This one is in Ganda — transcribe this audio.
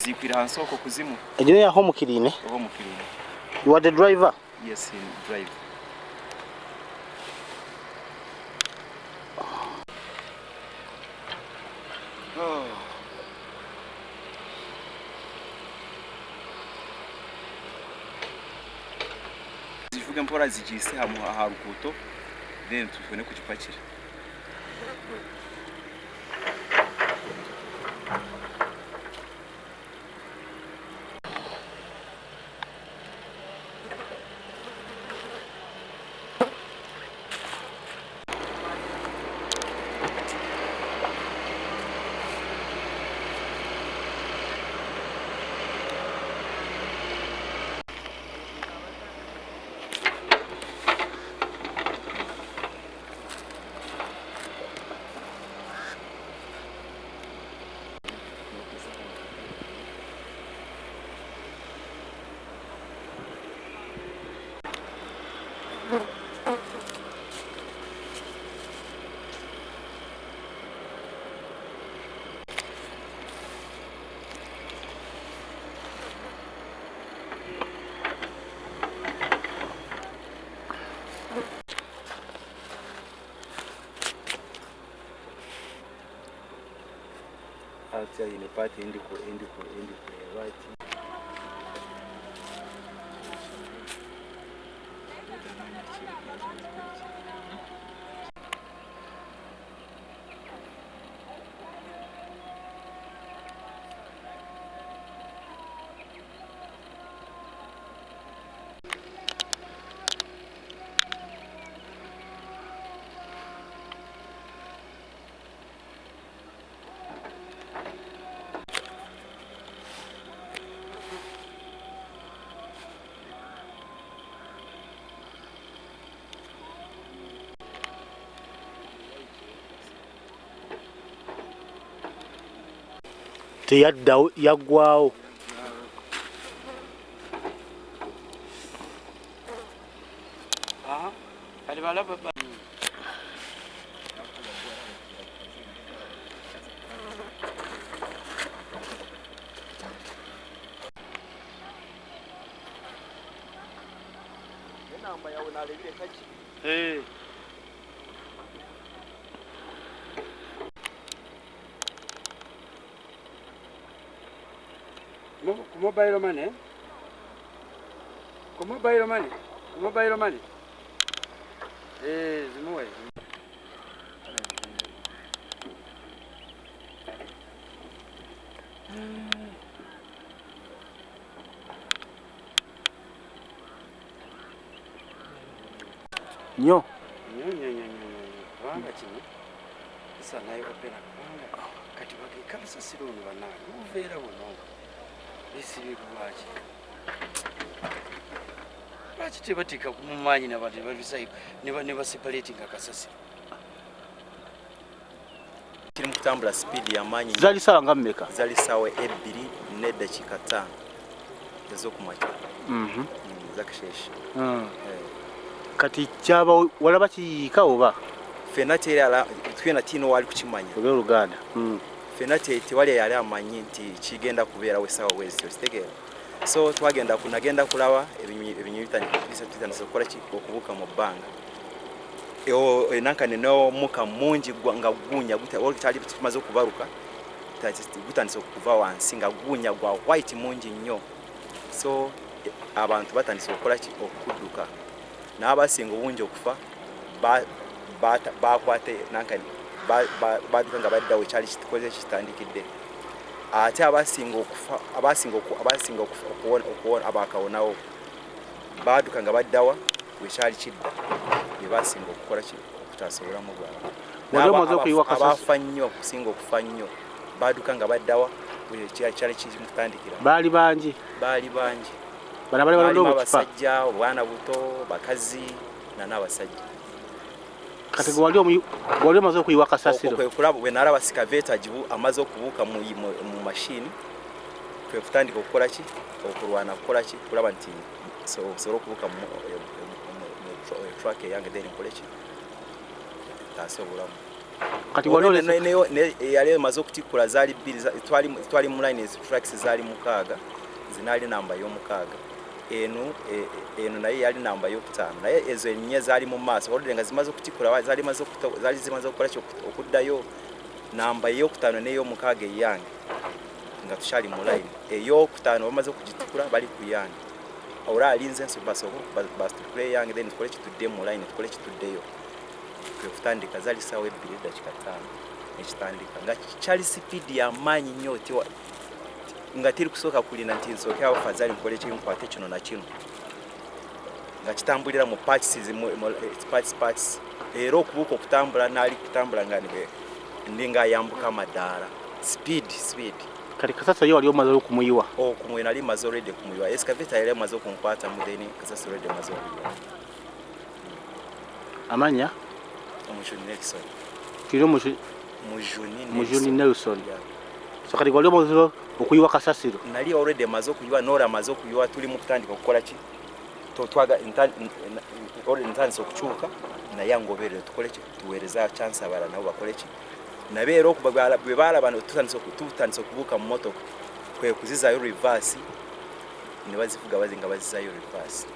zikwira hansi oko kuzimu. Ejine ya home kirine. Home kirine. You are the driver? Yes, in drive. Oh. Zivuga mpora zigise ha rukuto then tufone kugipakira. Outside in the party in the right. Teyadda yaggwawo. Aha, kali balaba namba yawe nalebye kaki. Mobile money? Mobile money? Mobile money? Zimuwe. Nyo. Wanga kino. Isa nayo opera wanga. Kati bakikasa sironi bana. Uvera wono. Isi bikubachi. Bachi tebatika kumumanyi nabati babisai ne separating akasasi. Kiri mukutambula speed ya manyi. Zali sawa ngammeka? Zali sawa 2 n'eddakiika 5 ezokumakya. Zakisheshe. Kati kyaba walaba kiyika oba? Fenate yala twena tino wali kukimanya. Oge Uganda. Fenate tewali yali amanyi nti kigenda kubeera wesawa wezi ostegera. So kunagenda kulaba ebinyu bitandise kukola okubuuka mu bbanga. Nankane no muka mungi nga gunya gutali tumaze okubaruka gutandise okuva wansi nga gunya gwa white mungi nnyo. So abantu batandise okukola okudduka n'abasinga obungi okufa bakwate nankane baduka nga baddawo ekyali kikoze kitandikidde. Ate abasinga okuwona abakawonawo baduka nga baddawa wekyali kidda bebasinga okukola okutaasa obulamu bwabwe. Abafa nnyo okusinga okufa nnyo baduka nga baddawa wekyali kimutandikira. Baali bangi? Baali bangi. Balabala abasajja, obwana buto, bakazi n'abasajja. Kati wali amaze okuyiwa kasasiro. Kwe kulaba we naraba sikaveta jibu amaze okubuuka mu machine kwe kutandika okukola ki okulwana kukola ki kulaba nti so okubuuka mu truck yange then nkole ki taase obulamu. kati wali yali mazo kutikula zali bbiri twali mu line tracks zali mukaaga zinali namba y'omukaaga eno naye yali namba y'okutaano naye ezo ennya zali mu maaso olwo nga zimaze kutikula zali zimaze okukola okuddayo namba y'okutaano n'ey'omukaaga eyange nga tukyali mu line ey'okutaano bamaze okugitikula bali ku yange olwo alinze nsubasoko batukule yange then tukole kitudde mu line tukole kituddeyo kutandika zali sawa 2:5 ekitandika nga kyali speed ya maanyi nnyo oti nga tiri kusooka kulina nti nsooke awo fazali nkole ekinkwate kino na kino nga kitambulira mu patches era okubuuka okutambula naali kutambula nga ndinga ayambuka amadaala speed kati kasasa yo wali omaze okumuyiwa okumwe nali maze already kumuyiwa excavator yali amaze okunkwata mu then kasasa already maze okuyiwa amanya Mujuni Nelson kiro Mujuni Nelson so kati wali omaze okuyiwa kasasiro nali already maze okuyiwa nora maze okuyiwa tuli mu kutandika okukola ki twaga ntandise okukyuka naye angoberere tukole ki tuweereza chance abala nabo bakole ki nabeera okuba bwe balaba tutandise okubuuka mu motoka kwe kuzizayo reverse ne bazivuga bazinga bazizayo reverse